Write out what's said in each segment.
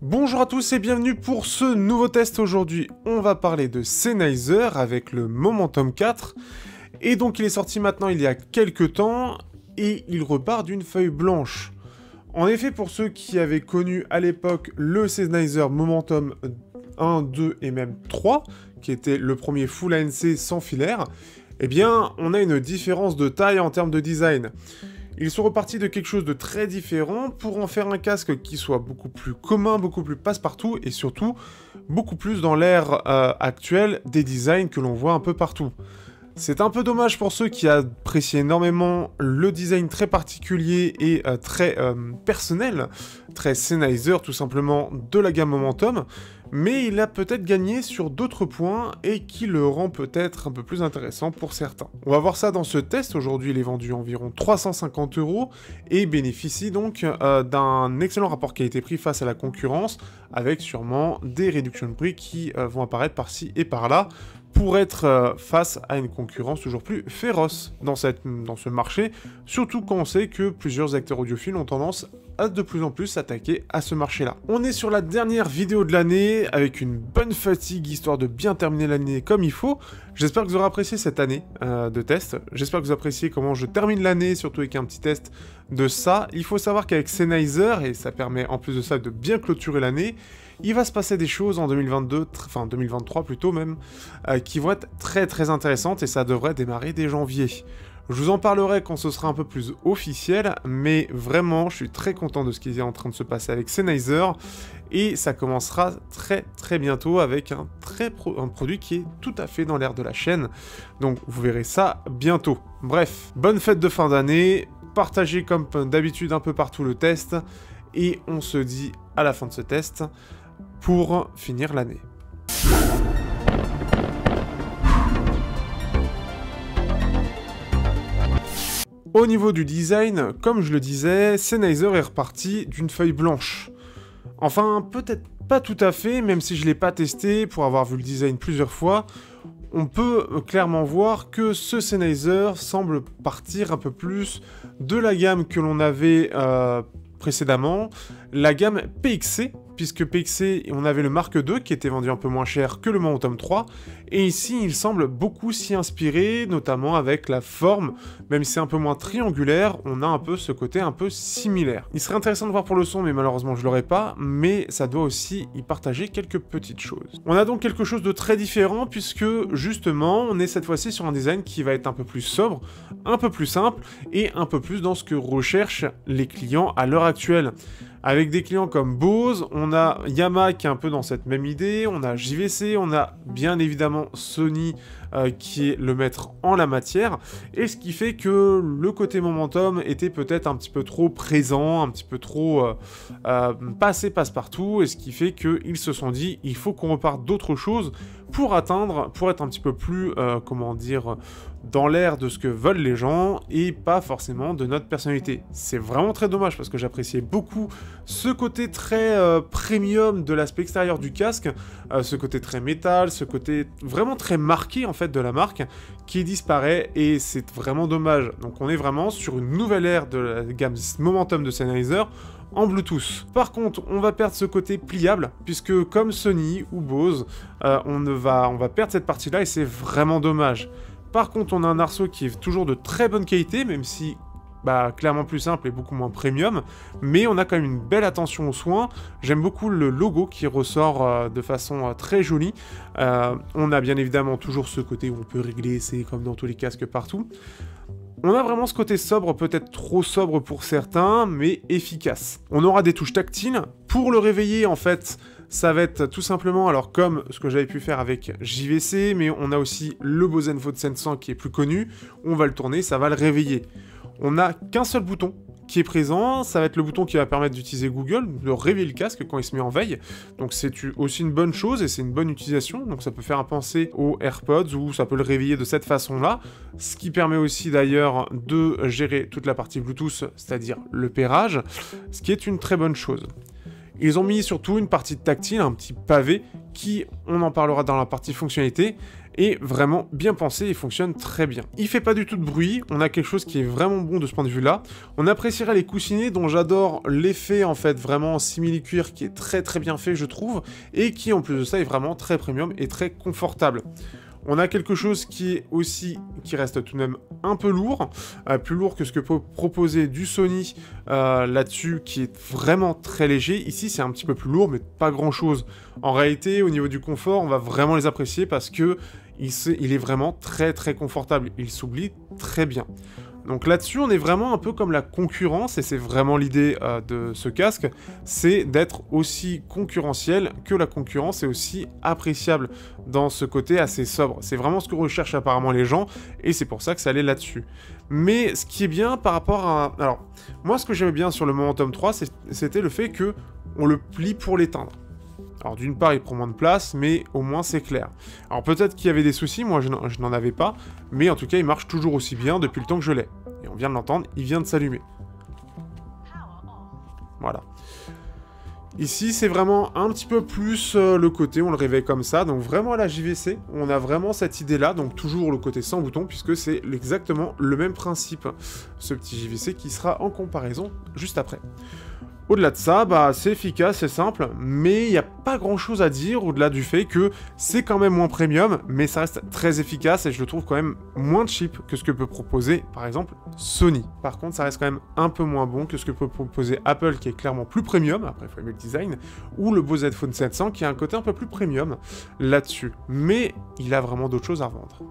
Bonjour à tous et bienvenue pour ce nouveau test. Aujourd'hui, on va parler de Sennheiser avec le Momentum 4. Et donc il est sorti maintenant il y a quelques temps et il repart d'une feuille blanche. En effet, pour ceux qui avaient connu à l'époque le Sennheiser Momentum 1, 2 et même 3, qui était le premier Full ANC sans filaire, eh bien on a une différence de taille en termes de design. Ils sont repartis de quelque chose de très différent pour en faire un casque qui soit beaucoup plus commun, beaucoup plus passe-partout et surtout beaucoup plus dans l'ère actuelle des designs que l'on voit un peu partout. C'est un peu dommage pour ceux qui apprécient énormément le design très particulier et très personnel, très Sennheiser tout simplement de la gamme Momentum, mais il a peut-être gagné sur d'autres points et qui le rend peut-être un peu plus intéressant pour certains. On va voir ça dans ce test. Aujourd'hui il est vendu environ 350 € et bénéficie donc d'un excellent rapport qualité-prix face à la concurrence, avec sûrement des réductions de prix qui vont apparaître par-ci et par-là, pour être face à une concurrence toujours plus féroce dans ce marché, surtout quand on sait que plusieurs acteurs audiophiles ont tendance à de plus en plus s'attaquer à ce marché-là. On est sur la dernière vidéo de l'année, avec une bonne fatigue, histoire de bien terminer l'année comme il faut. J'espère que vous aurez apprécié cette année de test, j'espère que vous appréciez comment je termine l'année, surtout avec un petit test de ça. Il faut savoir qu'avec Sennheiser, et ça permet en plus de ça de bien clôturer l'année, il va se passer des choses en 2022, enfin 2023 plutôt même, qui vont être très intéressantes et ça devrait démarrer dès janvier. Je vous en parlerai quand ce sera un peu plus officiel, mais vraiment je suis très content de ce qui est en train de se passer avec Sennheiser et ça commencera très bientôt avec un produit qui est tout à fait dans l'air de la chaîne, donc vous verrez ça bientôt. Bref, bonne fête de fin d'année, partagez comme d'habitude un peu partout le test et on se dit à la fin de ce test pour finir l'année. Au niveau du design, comme je le disais, Sennheiser est reparti d'une feuille blanche. Enfin, peut-être pas tout à fait, même si je ne l'ai pas testé pour avoir vu le design plusieurs fois, on peut clairement voir que ce Sennheiser semble partir un peu plus de la gamme que l'on avait précédemment, la gamme PXC, puisque PXC, on avait le Mark II qui était vendu un peu moins cher que le Momentum 3, et ici il semble beaucoup s'y inspirer, notamment avec la forme, même si c'est un peu moins triangulaire, on a un peu ce côté un peu similaire. Il serait intéressant de voir pour le son, mais malheureusement je l'aurai pas, mais ça doit aussi y partager quelques petites choses. On a donc quelque chose de très différent, puisque justement, on est cette fois-ci sur un design qui va être un peu plus sobre, un peu plus simple, et un peu plus dans ce que recherchent les clients à l'heure actuelle. Avec des clients comme Bose, on a Yamaha qui est un peu dans cette même idée, on a JVC, on a bien évidemment Sony qui est le maître en la matière, et ce qui fait que le côté Momentum était peut-être un petit peu trop présent, un petit peu trop pas assez passe-partout, et ce qui fait qu'ils se sont dit, il faut qu'on reparte d'autres choses pour être un petit peu plus, comment dire, dans l'air de ce que veulent les gens, et pas forcément de notre personnalité. C'est vraiment très dommage, parce que j'appréciais beaucoup ce côté très premium de l'aspect extérieur du casque, ce côté très métal, ce côté vraiment très marqué en fait de la marque, qui disparaît, et c'est vraiment dommage. Donc on est vraiment sur une nouvelle ère de la gamme Momentum de Sennheiser, en Bluetooth. Par contre, on va perdre ce côté pliable, puisque comme Sony ou Bose, on va perdre cette partie-là, et c'est vraiment dommage. Par contre, on a un arceau qui est toujours de très bonne qualité, même si clairement plus simple et beaucoup moins premium, mais on a quand même une belle attention aux soins. J'aime beaucoup le logo qui ressort de façon très jolie. On a bien évidemment toujours ce côté où on peut régler, c'est comme dans tous les casques partout. On a vraiment ce côté sobre, peut-être trop sobre pour certains, mais efficace. On aura des touches tactiles. Pour le réveiller, en fait, ça va être tout simplement, alors comme ce que j'avais pu faire avec JVC, mais on a aussi le Bose Zenfone 700 qui est plus connu. On va le tourner, ça va le réveiller. On n'a qu'un seul bouton qui est présent, ça va être le bouton qui va permettre d'utiliser Google, de réveiller le casque quand il se met en veille, donc c'est aussi une bonne chose et c'est une bonne utilisation, donc ça peut faire penser aux AirPods où ça peut le réveiller de cette façon-là, ce qui permet aussi d'ailleurs de gérer toute la partie Bluetooth, c'est-à-dire le pairage, ce qui est une très bonne chose. Ils ont mis surtout une partie tactile, un petit pavé, qui, on en parlera dans la partie fonctionnalité, est vraiment bien pensé et fonctionne très bien. Il fait pas du tout de bruit, on a quelque chose qui est vraiment bon de ce point de vue-là. On appréciera les coussinets dont j'adore l'effet en fait vraiment simili-cuir qui est très bien fait je trouve, et qui en plus de ça est vraiment très premium et très confortable. On a quelque chose qui reste tout de même un peu lourd, plus lourd que ce que peut proposer du Sony là-dessus, qui est vraiment très léger. Ici, c'est un petit peu plus lourd, mais pas grand-chose. En réalité, au niveau du confort, on va vraiment les apprécier parce que il est vraiment très confortable. Il s'oublie très bien. Donc là-dessus, on est vraiment un peu comme la concurrence, et c'est vraiment l'idée de ce casque, c'est d'être aussi concurrentiel que la concurrence, et aussi appréciable dans ce côté assez sobre. C'est vraiment ce que recherchent apparemment les gens, et c'est pour ça que ça allait là-dessus. Mais ce qui est bien par rapport à... Alors, moi ce que j'aimais bien sur le Momentum 3, c'était le fait que on le plie pour l'éteindre. Alors d'une part, il prend moins de place, mais au moins c'est clair. Alors peut-être qu'il y avait des soucis, moi je n'en avais pas, mais en tout cas il marche toujours aussi bien depuis le temps que je l'ai. Et on vient de l'entendre, il vient de s'allumer. Voilà. Ici c'est vraiment un petit peu plus le côté, on le réveille comme ça, donc vraiment à la JVC, on a vraiment cette idée-là, donc toujours le côté sans bouton, puisque c'est exactement le même principe, ce petit JVC qui sera en comparaison juste après. Au-delà de ça, bah, c'est efficace, c'est simple, mais il n'y a pas grand-chose à dire au-delà du fait que c'est quand même moins premium, mais ça reste très efficace et je le trouve quand même moins cheap que ce que peut proposer, par exemple, Sony. Par contre, ça reste quand même un peu moins bon que ce que peut proposer Apple, qui est clairement plus premium, après il faut aimer le design, ou le Bose Headphone 700, qui a un côté un peu plus premium là-dessus. Mais il a vraiment d'autres choses à vendre.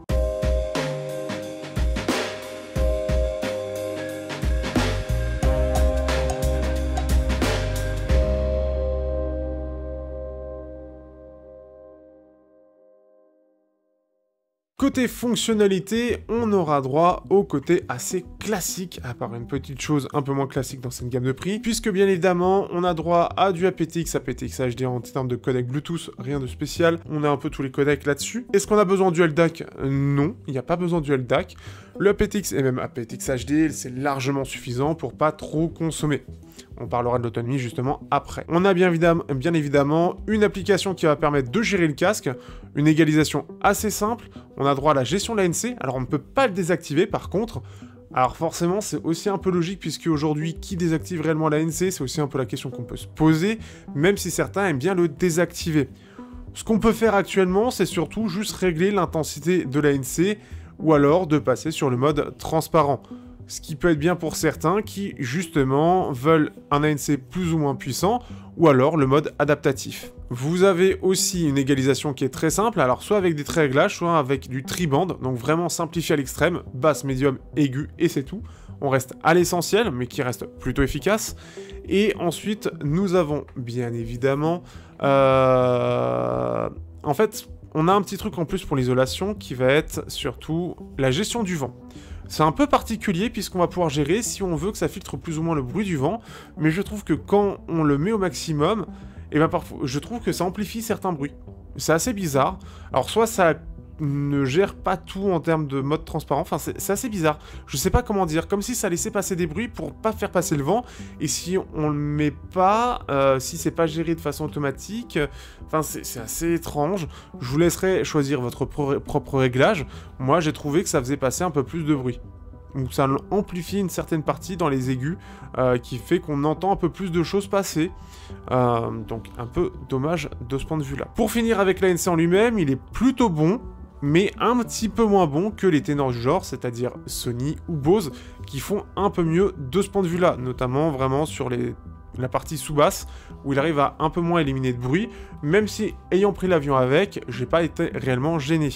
Côté fonctionnalité, on aura droit au côté assez classique, à part une petite chose un peu moins classique dans cette gamme de prix, puisque bien évidemment, on a droit à du aptX HD en termes de codec Bluetooth, rien de spécial, on a un peu tous les codecs là-dessus. Est-ce qu'on a besoin du LDAC? Non, il n'y a pas besoin du LDAC. Le aptX et même aptX HD, c'est largement suffisant pour pas trop consommer. On parlera de l'autonomie justement après. On a bien évidemment une application qui va permettre de gérer le casque, une égalisation assez simple, on a droit à la gestion de l'ANC, alors on ne peut pas le désactiver par contre. Alors forcément c'est aussi un peu logique puisque aujourd'hui qui désactive réellement l'ANC, c'est aussi un peu la question qu'on peut se poser, même si certains aiment bien le désactiver. Ce qu'on peut faire actuellement c'est surtout juste régler l'intensité de l'ANC ou alors de passer sur le mode transparent. Ce qui peut être bien pour certains qui, justement, veulent un ANC plus ou moins puissant, ou alors le mode adaptatif. Vous avez aussi une égalisation qui est très simple, alors soit avec des traits réglages, soit avec du triband, donc vraiment simplifié à l'extrême, basse, médium, aigu, et c'est tout. On reste à l'essentiel, mais qui reste plutôt efficace. Et ensuite, nous avons, bien évidemment... En fait, on a un petit truc en plus pour l'isolation, qui va être surtout la gestion du vent. C'est un peu particulier puisqu'on va pouvoir gérer si on veut que ça filtre plus ou moins le bruit du vent, mais je trouve que quand on le met au maximum, et ben parfois, je trouve que ça amplifie certains bruits. C'est assez bizarre. Alors soit ça ne gère pas tout en termes de mode transparent, enfin c'est assez bizarre. Je sais pas comment dire, comme si ça laissait passer des bruits pour pas faire passer le vent, et si on le met pas, si c'est pas géré de façon automatique, enfin c'est assez étrange. Je vous laisserai choisir votre propre réglage. Moi j'ai trouvé que ça faisait passer un peu plus de bruit. Donc ça amplifie une certaine partie dans les aigus, qui fait qu'on entend un peu plus de choses passer. Donc un peu dommage de ce point de vue-là. Pour finir avec l'ANC en lui-même, il est plutôt bon, mais un petit peu moins bon que les ténors du genre, c'est-à-dire Sony ou Bose, qui font un peu mieux de ce point de vue-là, notamment vraiment sur la partie sous-basse, où il arrive à un peu moins éliminer de bruit, même si, ayant pris l'avion avec, j'ai pas été réellement gêné.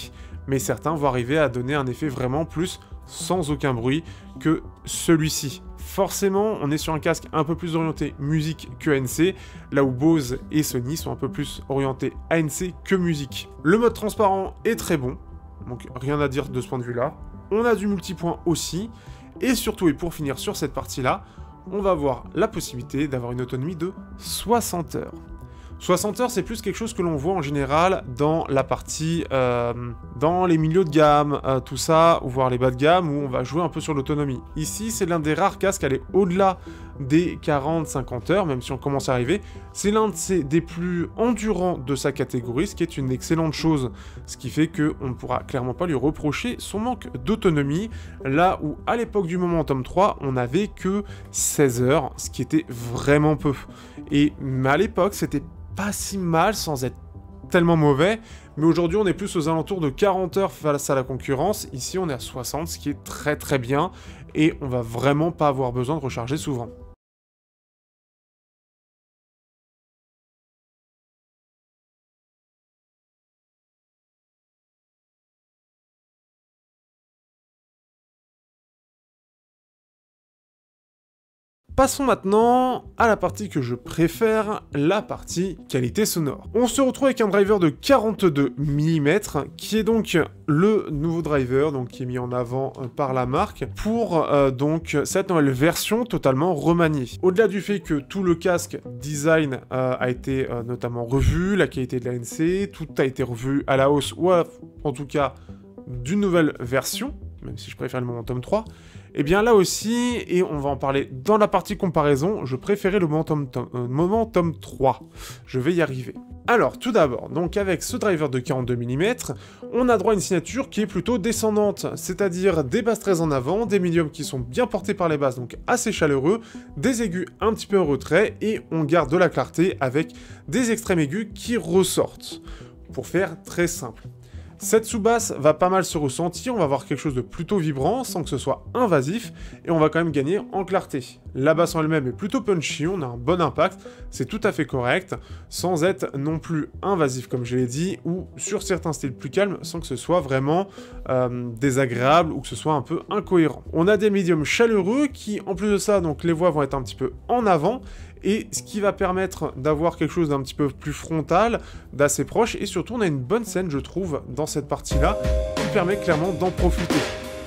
Mais certains vont arriver à donner un effet vraiment plus sans aucun bruit que celui-ci. Forcément, on est sur un casque un peu plus orienté musique que ANC, là où Bose et Sony sont un peu plus orientés ANC que musique. Le mode transparent est très bon, donc rien à dire de ce point de vue-là. On a du multipoint aussi, et surtout, et pour finir sur cette partie-là, on va avoir la possibilité d'avoir une autonomie de 60 heures. 60 heures, c'est plus quelque chose que l'on voit en général dans la partie, dans les milieux de gamme, tout ça, ou voire les bas de gamme, où on va jouer un peu sur l'autonomie. Ici, c'est l'un des rares casques à aller au-delà des 40-50 heures, même si on commence à arriver. C'est l'un des plus endurants de sa catégorie, ce qui est une excellente chose, ce qui fait qu'on ne pourra clairement pas lui reprocher son manque d'autonomie, là où à l'époque du Momentum 3, on n'avait que 16 heures, ce qui était vraiment peu. Et à l'époque, c'était pas si mal sans être tellement mauvais, mais aujourd'hui on est plus aux alentours de 40 heures face à la concurrence. Ici on est à 60, ce qui est très très bien, et on va vraiment pas avoir besoin de recharger souvent. Passons maintenant à la partie que je préfère, la partie qualité sonore. On se retrouve avec un driver de 42 mm, qui est donc le nouveau driver, donc qui est mis en avant par la marque, pour donc cette nouvelle version totalement remaniée. Au-delà du fait que tout le casque design a été notamment revu, la qualité de l'ANC, tout a été revu à la hausse, ou en tout cas d'une nouvelle version, même si je préfère le Momentum 3, et bien là aussi, et on va en parler dans la partie comparaison, je préférais le Momentum 3. Je vais y arriver. Alors, tout d'abord, donc avec ce driver de 42 mm, on a droit à une signature qui est plutôt descendante, c'est-à-dire des basses très en avant, des médiums qui sont bien portés par les basses, donc assez chaleureux, des aigus un petit peu en retrait, et on garde de la clarté avec des extrêmes aigus qui ressortent. Pour faire très simple. Cette sous-basse va pas mal se ressentir, on va avoir quelque chose de plutôt vibrant sans que ce soit invasif, et on va quand même gagner en clarté. La basse en elle-même est plutôt punchy, on a un bon impact, c'est tout à fait correct, sans être non plus invasif comme je l'ai dit, ou sur certains styles plus calmes, sans que ce soit vraiment désagréable ou que ce soit un peu incohérent. On a des médiums chaleureux qui, en plus de ça, donc les voix vont être un petit peu en avant, et ce qui va permettre d'avoir quelque chose d'un petit peu plus frontal, d'assez proche, et surtout on a une bonne scène je trouve dans cette partie-là, qui permet clairement d'en profiter.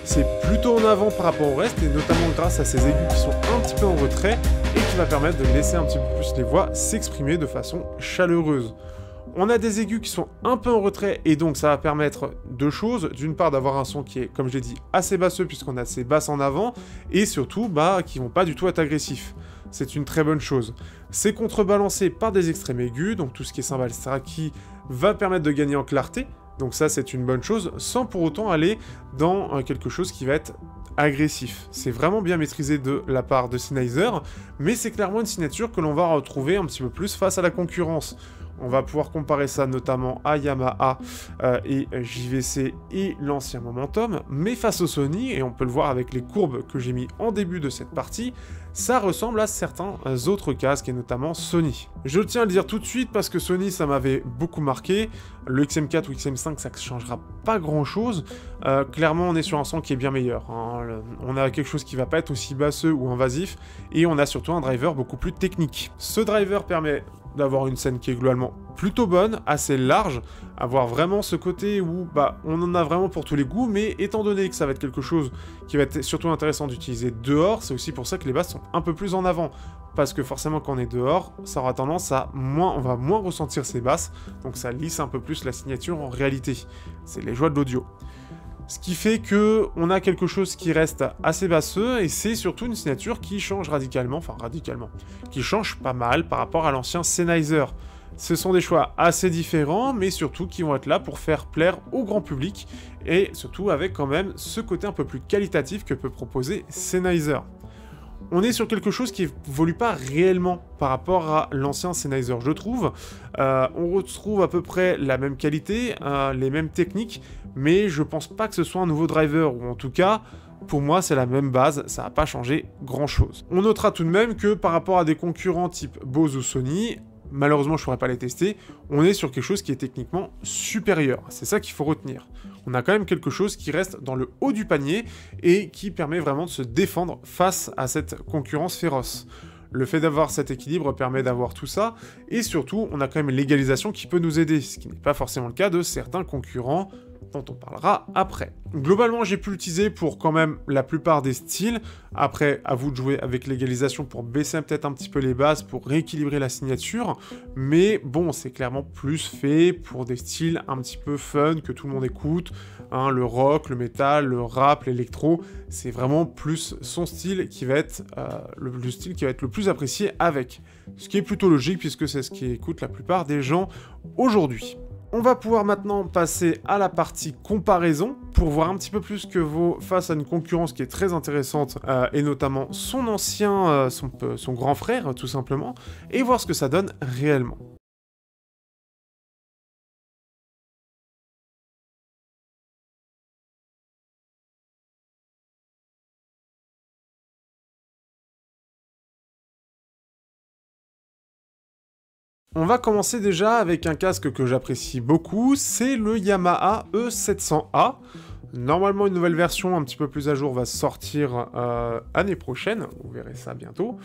C'est plutôt en avant par rapport au reste, et notamment grâce à ces aigus qui sont un petit peu en retrait, et qui va permettre de laisser un petit peu plus les voix s'exprimer de façon chaleureuse. On a des aigus qui sont un peu en retrait, et donc ça va permettre deux choses. D'une part d'avoir un son qui est, comme je l'ai dit, assez basseux, puisqu'on a ces basses en avant, et surtout, qui vont pas du tout être agressifs. C'est une très bonne chose. C'est contrebalancé par des extrêmes aigus, donc tout ce qui est cymbales, etc., qui va permettre de gagner en clarté, donc ça c'est une bonne chose, sans pour autant aller dans quelque chose qui va être agressif. C'est vraiment bien maîtrisé de la part de Sennheiser, mais c'est clairement une signature que l'on va retrouver un petit peu plus face à la concurrence. On va pouvoir comparer ça notamment à Yamaha et JVC et l'ancien Momentum, mais face au Sony, et on peut le voir avec les courbes que j'ai mis en début de cette partie, ça ressemble à certains autres casques, et notamment Sony. Je tiens à le dire tout de suite parce que Sony, ça m'avait beaucoup marqué. Le XM4 ou XM5, ça ne changera pas grand-chose. Clairement, on est sur un son qui est bien meilleur. Hein. On a quelque chose qui va pas être aussi basseux ou invasif, et on a surtout un driver beaucoup plus technique. Ce driver permet d'avoir une scène qui est globalement plutôt bonne, assez large, avoir vraiment ce côté où on en a vraiment pour tous les goûts, mais étant donné que ça va être quelque chose qui va être surtout intéressant d'utiliser dehors, c'est aussi pour ça que les basses sont un peu plus en avant, parce que forcément quand on est dehors, ça aura tendance à on va moins ressentir ces basses, donc ça lisse un peu plus la signature en réalité. C'est les joies de l'audio. Ce qui fait que on a quelque chose qui reste assez basseux, et c'est surtout une signature qui change radicalement, qui change pas mal par rapport à l'ancien Sennheiser. Ce sont des choix assez différents, mais surtout qui vont être là pour faire plaire au grand public, et surtout avec quand même ce côté un peu plus qualitatif que peut proposer Sennheiser. On est sur quelque chose qui évolue pas réellement par rapport à l'ancien Sennheiser, je trouve. On retrouve à peu près la même qualité, les mêmes techniques, mais je pense pas que ce soit un nouveau driver, ou en tout cas, pour moi, c'est la même base, ça n'a pas changé grand-chose. On notera tout de même que par rapport à des concurrents type Bose ou Sony, malheureusement je ne pourrais pas les tester, on est sur quelque chose qui est techniquement supérieur. C'est ça qu'il faut retenir. On a quand même quelque chose qui reste dans le haut du panier et qui permet vraiment de se défendre face à cette concurrence féroce. Le fait d'avoir cet équilibre permet d'avoir tout ça, et surtout on a quand même l'égalisation qui peut nous aider, ce qui n'est pas forcément le cas de certains concurrents dont on parlera après. Globalement, j'ai pu l'utiliser pour quand même la plupart des styles. Après, à vous de jouer avec l'égalisation pour baisser peut-être un petit peu les bases, pour rééquilibrer la signature. Mais bon, c'est clairement plus fait pour des styles un petit peu fun, que tout le monde écoute. Hein, le rock, le métal, le rap, l'électro, c'est vraiment plus son style qui va être le style qui va être le plus apprécié avec. Ce qui est plutôt logique puisque c'est ce qui écoute la plupart des gens aujourd'hui. On va pouvoir maintenant passer à la partie comparaison pour voir un petit peu plus que vaut face à une concurrence qui est très intéressante et notamment son ancien, son grand frère tout simplement, et voir ce que ça donne réellement. On va commencer déjà avec un casque que j'apprécie beaucoup, c'est le Yamaha E700A. Normalement, une nouvelle version un petit peu plus à jour va sortir année prochaine, vous verrez ça bientôt.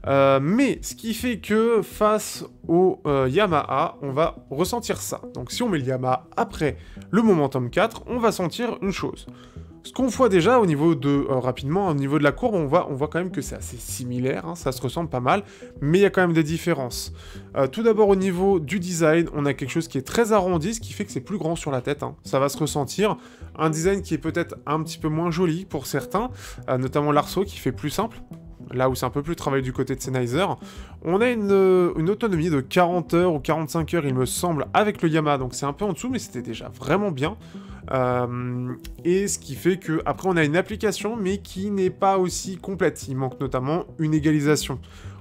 Mais ce qui fait que face au Yamaha, on va ressentir ça. Donc si on met le Yamaha après le Momentum 4, on va sentir une chose. Ce qu'on voit déjà au niveau de, rapidement, au niveau de la courbe, on voit quand même que c'est assez similaire, hein, ça se ressemble pas mal, mais il y a quand même des différences. Tout d'abord au niveau du design, on a quelque chose qui est très arrondi, ce qui fait que c'est plus grand sur la tête, hein, ça va se ressentir. Un design qui est peut-être un petit peu moins joli pour certains, notamment l'arceau qui fait plus simple. Là où c'est un peu plus travaillé du côté de Sennheiser. On a une autonomie de 40 heures ou 45 heures, il me semble, avec le Yamaha, donc c'est un peu en dessous, mais c'était déjà vraiment bien. Et ce qui fait que après on a une application, mais qui n'est pas aussi complète. Il manque notamment une égalisation.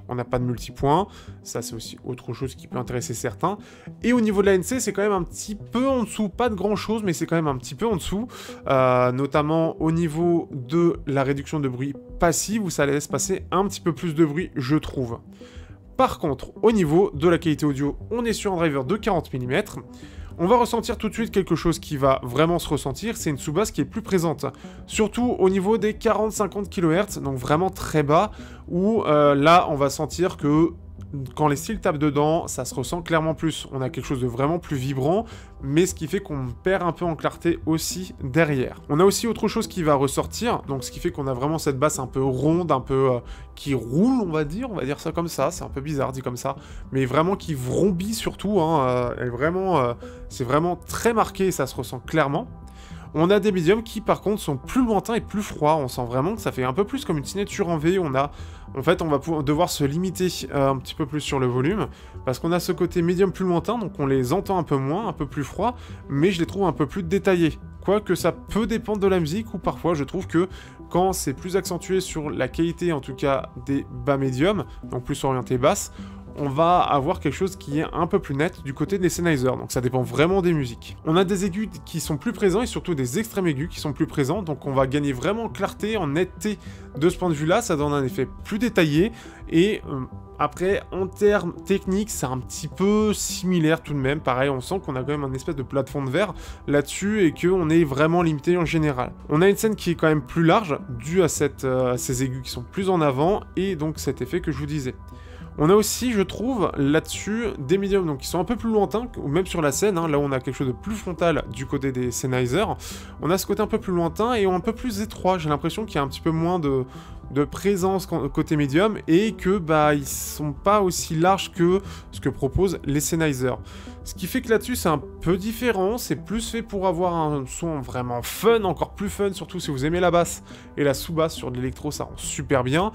On n'a pas de multipoint, ça c'est aussi autre chose qui peut intéresser certains. Et au niveau de l'ANC, c'est quand même un petit peu en dessous, pas de grand chose, mais c'est quand même un petit peu en dessous, notamment au niveau de la réduction de bruit passive, où ça laisse passer un petit peu plus de bruit, je trouve. Par contre, au niveau de la qualité audio, on est sur un driver de 40 mm. On va ressentir tout de suite quelque chose qui va vraiment se ressentir, c'est une sous-basse qui est plus présente. Surtout au niveau des 40-50 kHz, donc vraiment très bas, où là on va sentir que quand les styles tapent dedans, ça se ressent clairement plus. On a quelque chose de vraiment plus vibrant, mais ce qui fait qu'on perd un peu en clarté aussi derrière. On a aussi autre chose qui va ressortir, donc ce qui fait qu'on a vraiment cette basse un peu ronde, un peu qui roule, on va dire ça comme ça, c'est un peu bizarre dit comme ça, mais vraiment qui vrombit surtout, hein, et vraiment, c'est vraiment très marqué et ça se ressent clairement. On a des médiums qui par contre sont plus lointains et plus froids, on sent vraiment que ça fait un peu plus comme une signature en V, en fait on va devoir se limiter un petit peu plus sur le volume, parce qu'on a ce côté médium plus lointain, donc on les entend un peu moins, un peu plus froid, mais je les trouve un peu plus détaillés. Quoique ça peut dépendre de la musique, ou parfois je trouve que quand c'est plus accentué sur la qualité en tout cas des bas médiums, donc plus orienté basse, on va avoir quelque chose qui est un peu plus net du côté des Sennheiser, donc ça dépend vraiment des musiques. On a des aigus qui sont plus présents et surtout des extrêmes aigus qui sont plus présents, donc on va gagner vraiment en clarté, en netteté de ce point de vue-là, ça donne un effet plus détaillé, et après, en termes techniques, c'est un petit peu similaire tout de même, pareil, on sent qu'on a quand même un espèce de plafond de verre là-dessus, et qu'on est vraiment limité en général. On a une scène qui est quand même plus large, due à ces aigus qui sont plus en avant, et donc cet effet que je vous disais. On a aussi, je trouve, là-dessus, des médiums donc, qui sont un peu plus lointains, ou même sur la scène, hein, là où on a quelque chose de plus frontal du côté des Sennheiser, on a ce côté un peu plus lointain et un peu plus étroit, j'ai l'impression qu'il y a un petit peu moins de présence côté médium, et que bah ils sont pas aussi larges que ce que proposent les Sennheiser. Ce qui fait que là-dessus c'est un peu différent, c'est plus fait pour avoir un son vraiment fun, encore plus fun, surtout si vous aimez la basse et la sous-basse sur de l'électro, ça rend super bien.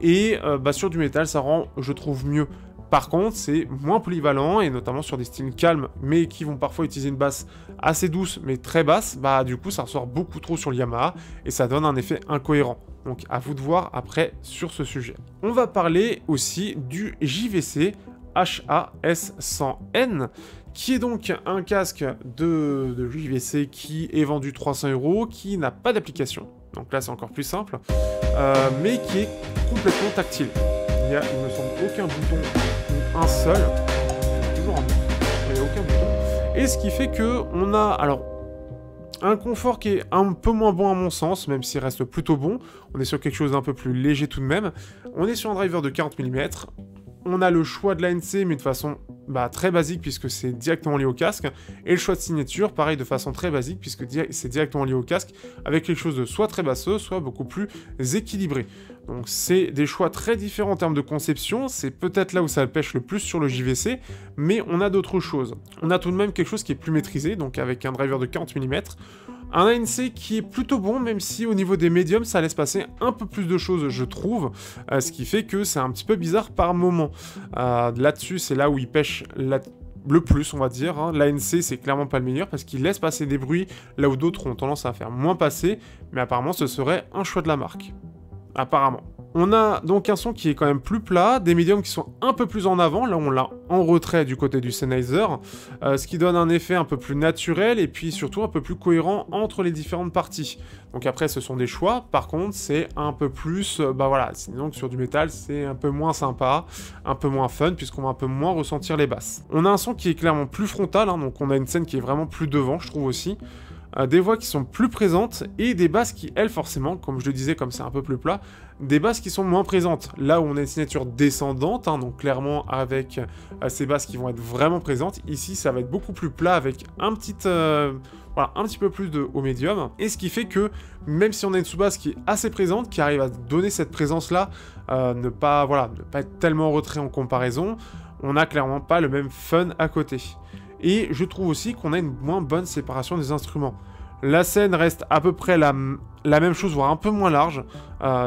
Et sur du métal, ça rend, je trouve, mieux. Par contre, c'est moins polyvalent, et notamment sur des styles calmes, mais qui vont parfois utiliser une basse assez douce, mais très basse, bah du coup, ça ressort beaucoup trop sur le Yamaha, et ça donne un effet incohérent. Donc, à vous de voir après sur ce sujet. On va parler aussi du JVC HAS100N, qui est donc un casque de JVC qui est vendu 300 €, qui n'a pas d'application. Donc là, c'est encore plus simple, mais qui est complètement tactile. Il n'y a, il me semble, aucun bouton, ou un seul, toujours un bouton, il n'y a aucun bouton. Et ce qui fait que on a, alors, un confort qui est un peu moins bon à mon sens, même s'il reste plutôt bon. On est sur quelque chose d'un peu plus léger tout de même. On est sur un driver de 40 mm. On a le choix de l'ANC, mais de façon très basique, puisque c'est directement lié au casque. Et le choix de signature, pareil, de façon très basique, puisque c'est directement lié au casque, avec quelque chose de soit très basseux, soit beaucoup plus équilibré. Donc c'est des choix très différents en termes de conception, c'est peut-être là où ça pêche le plus sur le JVC, mais on a d'autres choses. On a tout de même quelque chose qui est plus maîtrisé, donc avec un driver de 40 mm, un ANC qui est plutôt bon, même si au niveau des médiums, ça laisse passer un peu plus de choses, je trouve, ce qui fait que c'est un petit peu bizarre par moment. Là-dessus, c'est là où il pêche le plus, on va dire. Hein. L'ANC, c'est clairement pas le meilleur, parce qu'il laisse passer des bruits, là où d'autres ont tendance à faire moins passer, mais apparemment, ce serait un choix de la marque. Apparemment. On a donc un son qui est quand même plus plat, des médiums qui sont un peu plus en avant, là on l'a en retrait du côté du Sennheiser, ce qui donne un effet un peu plus naturel et puis surtout un peu plus cohérent entre les différentes parties. Donc après ce sont des choix, par contre c'est un peu plus, sinon sur du métal c'est un peu moins sympa, un peu moins fun puisqu'on va un peu moins ressentir les basses. On a un son qui est clairement plus frontal, hein, donc on a une scène qui est vraiment plus devant je trouve aussi. Des voix qui sont plus présentes et des basses qui, elles, forcément, comme je le disais, comme c'est un peu plus plat, des basses qui sont moins présentes. Là où on a une signature descendante, hein, donc clairement avec ces basses qui vont être vraiment présentes, ici ça va être beaucoup plus plat avec un petit peu plus de haut médium. Et ce qui fait que, même si on a une sous-basse qui est assez présente, qui arrive à donner cette présence-là, ne pas être tellement en retrait en comparaison, on n'a clairement pas le même fun à côté. Et je trouve aussi qu'on a une moins bonne séparation des instruments. La scène reste à peu près la même chose, voire un peu moins large.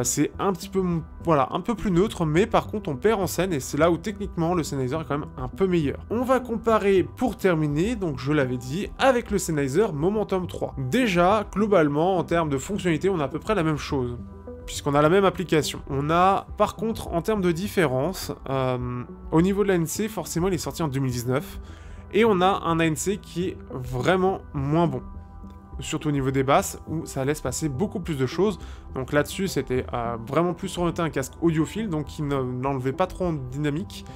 C'est un petit peu, un peu plus neutre, mais par contre on perd en scène, et c'est là où techniquement le Sennheiser est quand même un peu meilleur. On va comparer, pour terminer, donc je l'avais dit, avec le Sennheiser Momentum 3. Déjà, globalement, en termes de fonctionnalité, on a à peu près la même chose, puisqu'on a la même application. On a, par contre, en termes de différence, au niveau de l'ANC, forcément il est sorti en 2019, et on a un ANC qui est vraiment moins bon. Surtout au niveau des basses, où ça laisse passer beaucoup plus de choses. Donc là-dessus, c'était vraiment plus orienté un casque audiophile, donc qui n'enlevait pas trop en dynamique.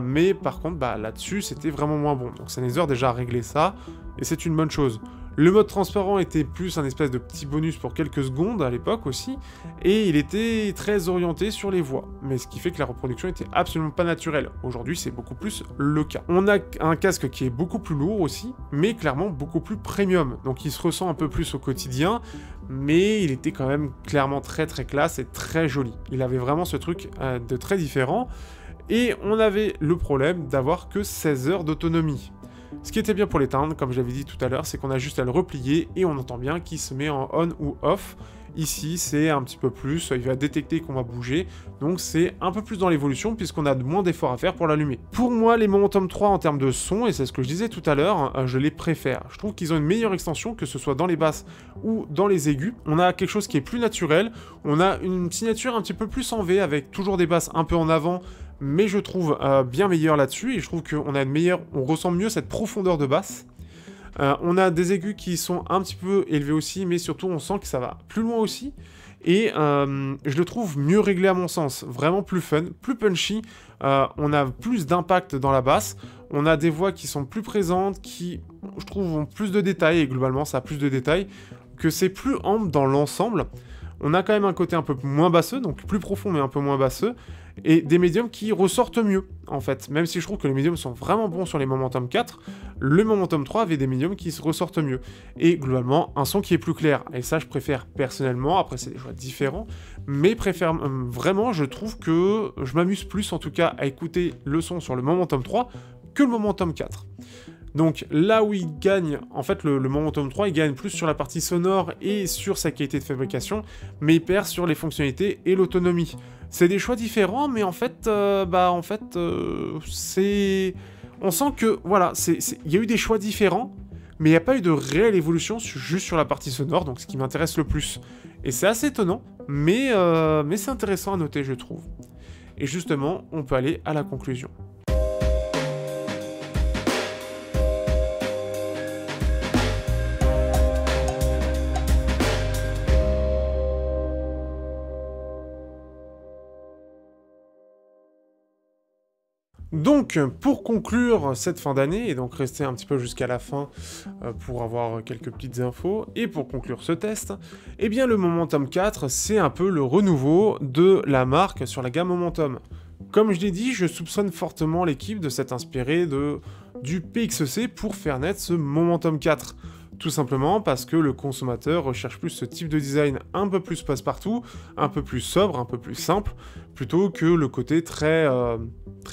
Mais par contre, là-dessus, c'était vraiment moins bon. Donc Sennheiser déjà a réglé ça, et c'est une bonne chose. Le mode transparent était plus un espèce de petit bonus pour quelques secondes à l'époque aussi, et il était très orienté sur les voix, mais ce qui fait que la reproduction était absolument pas naturelle. Aujourd'hui, c'est beaucoup plus le cas. On a un casque qui est beaucoup plus lourd aussi, mais clairement beaucoup plus premium, donc il se ressent un peu plus au quotidien, mais il était quand même clairement très très classe et très joli. Il avait vraiment ce truc de très différent, et on avait le problème d'avoir que 16 heures d'autonomie. Ce qui était bien pour l'éteindre, comme j'avais dit tout à l'heure, c'est qu'on a juste à le replier et on entend bien qu'il se met en on ou off. Ici, c'est un petit peu plus, il va détecter qu'on va bouger, donc c'est un peu plus dans l'évolution puisqu'on a moins d'efforts à faire pour l'allumer. Pour moi, les Momentum 3 en termes de son, et c'est ce que je disais tout à l'heure, je les préfère. Je trouve qu'ils ont une meilleure extension, que ce soit dans les basses ou dans les aigus. On a quelque chose qui est plus naturel, on a une signature un petit peu plus en V avec toujours des basses un peu en avant, mais je trouve bien meilleur là-dessus, et je trouve qu'on a on ressent mieux cette profondeur de basse. On a des aigus qui sont un petit peu élevés aussi, mais surtout on sent que ça va plus loin aussi, et je le trouve mieux réglé à mon sens, vraiment plus fun, plus punchy, on a plus d'impact dans la basse, on a des voix qui sont plus présentes, qui, je trouve, ont plus de détails, et globalement ça a plus de détails, que c'est plus ample dans l'ensemble. On a quand même un côté un peu moins basseux, donc plus profond mais un peu moins basseux, et des médiums qui ressortent mieux, en fait. Même si je trouve que les médiums sont vraiment bons sur les Momentum 4, le Momentum 3 avait des médiums qui se ressortent mieux. Et globalement, un son qui est plus clair. Et ça, je préfère personnellement, après c'est des choix différents, mais vraiment, je trouve que je m'amuse plus, en tout cas, à écouter le son sur le Momentum 3 que le Momentum 4. Donc là où il gagne, en fait le Momentum 3 il gagne plus sur la partie sonore et sur sa qualité de fabrication, mais il perd sur les fonctionnalités et l'autonomie. C'est des choix différents, mais en fait, c'est... On sent que, voilà, il y a eu des choix différents, mais il n'y a pas eu de réelle évolution juste sur la partie sonore, donc ce qui m'intéresse le plus. Et c'est assez étonnant, mais c'est intéressant à noter, je trouve. Et justement, on peut aller à la conclusion. Donc, pour conclure cette fin d'année, et donc rester un petit peu jusqu'à la fin pour avoir quelques petites infos, et pour conclure ce test, eh bien le Momentum 4, c'est un peu le renouveau de la marque sur la gamme Momentum. Comme je l'ai dit, je soupçonne fortement l'équipe de s'être inspirée du PXC pour faire naître ce Momentum 4. Tout simplement parce que le consommateur recherche plus ce type de design un peu plus passe-partout, un peu plus sobre, un peu plus simple, plutôt que le côté très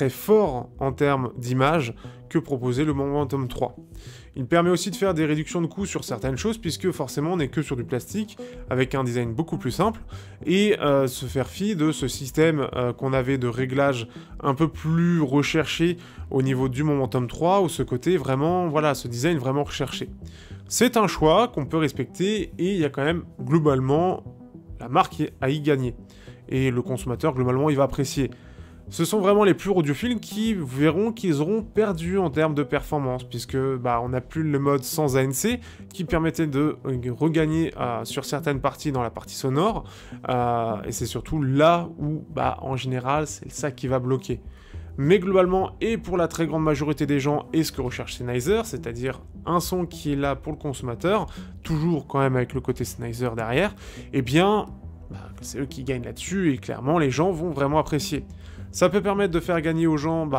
fort en termes d'image que proposait le Momentum 3. Il permet aussi de faire des réductions de coûts sur certaines choses, puisque forcément on n'est que sur du plastique, avec un design beaucoup plus simple, et se faire fi de ce système qu'on avait de réglage un peu plus recherché au niveau du Momentum 3, ou ce côté vraiment, voilà, ce design vraiment recherché. C'est un choix qu'on peut respecter, et il y a quand même, globalement, la marque à y gagner. Et le consommateur, globalement, il va apprécier. Ce sont vraiment les plus audiophiles qui verront qu'ils auront perdu en termes de performance, puisque on n'a plus le mode sans ANC, qui permettait de regagner sur certaines parties dans la partie sonore, et c'est surtout là où, en général, c'est ça qui va bloquer. Mais globalement, et pour la très grande majorité des gens, et ce que recherche Sennheiser, c'est-à-dire un son qui est là pour le consommateur, toujours quand même avec le côté Sennheiser derrière, eh bien, c'est eux qui gagnent là-dessus, et clairement, les gens vont vraiment apprécier. Ça peut permettre de faire gagner aux gens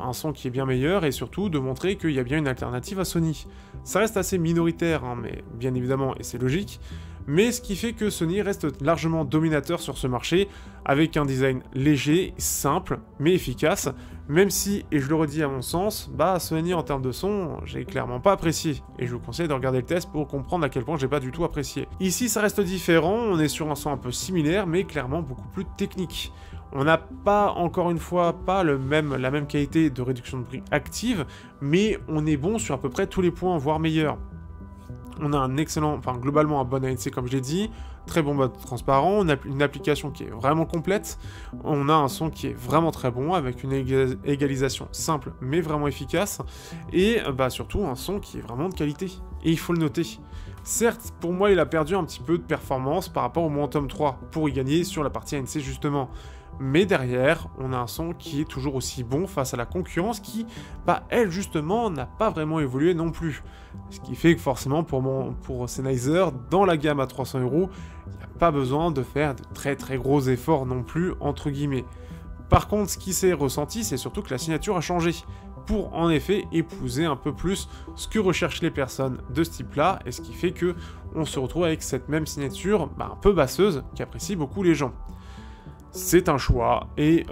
un son qui est bien meilleur, et surtout de montrer qu'il y a bien une alternative à Sony. Ça reste assez minoritaire, mais bien évidemment, et c'est logique, mais ce qui fait que Sony reste largement dominateur sur ce marché, avec un design léger, simple, mais efficace, même si, et je le redis à mon sens, Sony en termes de son, j'ai clairement pas apprécié, et je vous conseille de regarder le test pour comprendre à quel point j'ai pas du tout apprécié. Ici ça reste différent, on est sur un son un peu similaire, mais clairement beaucoup plus technique. On n'a pas, encore une fois, pas la même qualité de réduction de bruit active, mais on est bon sur à peu près tous les points, voire meilleur. On a un excellent, globalement un bon ANC comme je l'ai dit, très bon mode transparent, on a une application qui est vraiment complète, on a un son qui est vraiment très bon, avec une égalisation simple mais vraiment efficace, et surtout un son qui est vraiment de qualité, et il faut le noter. Certes, pour moi il a perdu un petit peu de performance par rapport au Momentum 3, pour y gagner sur la partie ANC justement. Mais derrière, on a un son qui est toujours aussi bon face à la concurrence qui, elle justement, n'a pas vraiment évolué non plus. Ce qui fait que forcément, pour Sennheiser, dans la gamme à 300 €, il n'y a pas besoin de faire de très très gros efforts non plus, entre guillemets. Par contre, ce qui s'est ressenti, c'est surtout que la signature a changé, pour en effet épouser un peu plus ce que recherchent les personnes de ce type-là, et ce qui fait que on se retrouve avec cette même signature un peu basseuse, qu'apprécient beaucoup les gens. C'est un choix, et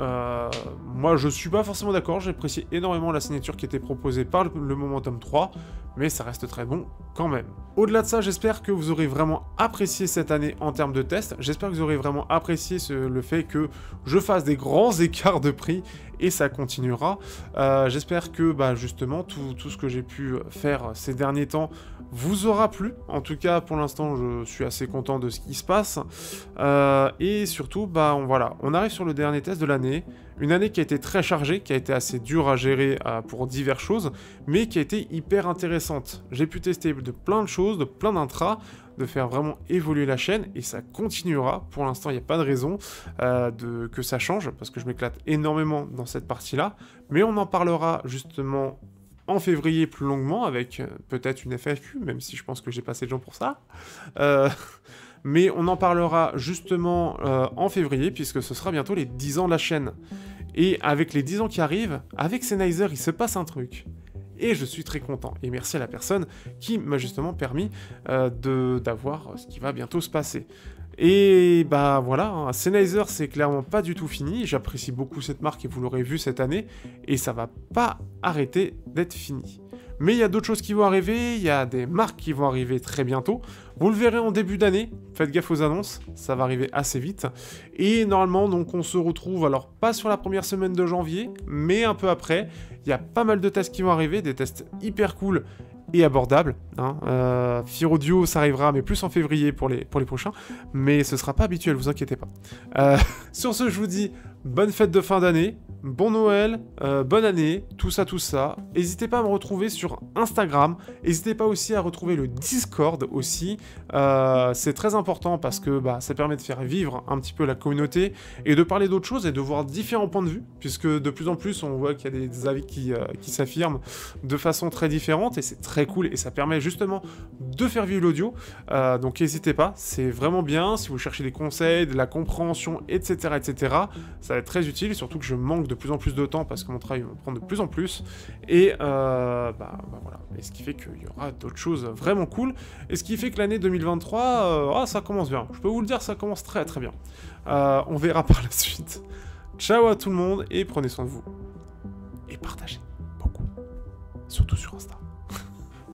moi je suis pas forcément d'accord, j'apprécie énormément la signature qui était proposée par le Momentum 3, mais ça reste très bon quand même. Au-delà de ça, j'espère que vous aurez vraiment apprécié cette année en termes de tests, j'espère que vous aurez vraiment apprécié le fait que je fasse des grands écarts de prix, et ça continuera. J'espère que justement tout ce que j'ai pu faire ces derniers temps vous aura plu. En tout cas, pour l'instant, je suis assez content de ce qui se passe. Et surtout, on arrive sur le dernier test de l'année. Une année qui a été très chargée, qui a été assez dure à gérer pour diverses choses, mais qui a été hyper intéressante. J'ai pu tester de plein de choses, de plein d'intras, de faire vraiment évoluer la chaîne, et ça continuera. Pour l'instant, il n'y a pas de raison que ça change, parce que je m'éclate énormément dans cette partie-là, mais on en parlera justement en février plus longuement, avec peut-être une FAQ, même si je pense que j'ai pas assez de gens pour ça. Mais on en parlera justement en février, puisque ce sera bientôt les 10 ans de la chaîne. Et avec les 10 ans qui arrivent, avec Sennheiser, il se passe un truc. Et je suis très content. Et merci à la personne qui m'a justement permis d'avoir ce qui va bientôt se passer. Et voilà, Sennheiser c'est clairement pas du tout fini, j'apprécie beaucoup cette marque et vous l'aurez vu cette année, et ça va pas arrêter d'être fini. Mais il y a d'autres choses qui vont arriver, il y a des marques qui vont arriver très bientôt, vous le verrez en début d'année, faites gaffe aux annonces, ça va arriver assez vite, et normalement donc on se retrouve, alors pas sur la première semaine de janvier, mais un peu après, il y a pas mal de tests qui vont arriver, des tests hyper cool, et abordable. Fear Audio, ça arrivera, mais plus en février pour les prochains. Mais ce sera pas habituel, vous inquiétez pas. Sur ce, je vous dis bonne fête de fin d'année, bon Noël, bonne année, tout ça. N'hésitez pas à me retrouver sur Instagram. N'hésitez pas aussi à retrouver le Discord aussi. C'est très important parce que ça permet de faire vivre un petit peu la communauté et de parler d'autres choses et de voir différents points de vue, puisque de plus en plus, on voit qu'il y a des avis qui s'affirment de façon très différente, et c'est très cool, et ça permet justement de faire vivre l'audio. Donc n'hésitez pas, c'est vraiment bien. Si vous cherchez des conseils, de la compréhension, etc., Ça va être très utile, surtout que je manque de plus en plus de temps parce que mon travail va me prendre de plus en plus. Et voilà. Et ce qui fait qu'il y aura d'autres choses vraiment cool. Et ce qui fait que l'année 2023, ça commence bien. Je peux vous le dire, ça commence très très bien. On verra par la suite. Ciao à tout le monde et prenez soin de vous. Et partagez beaucoup. Surtout sur Insta.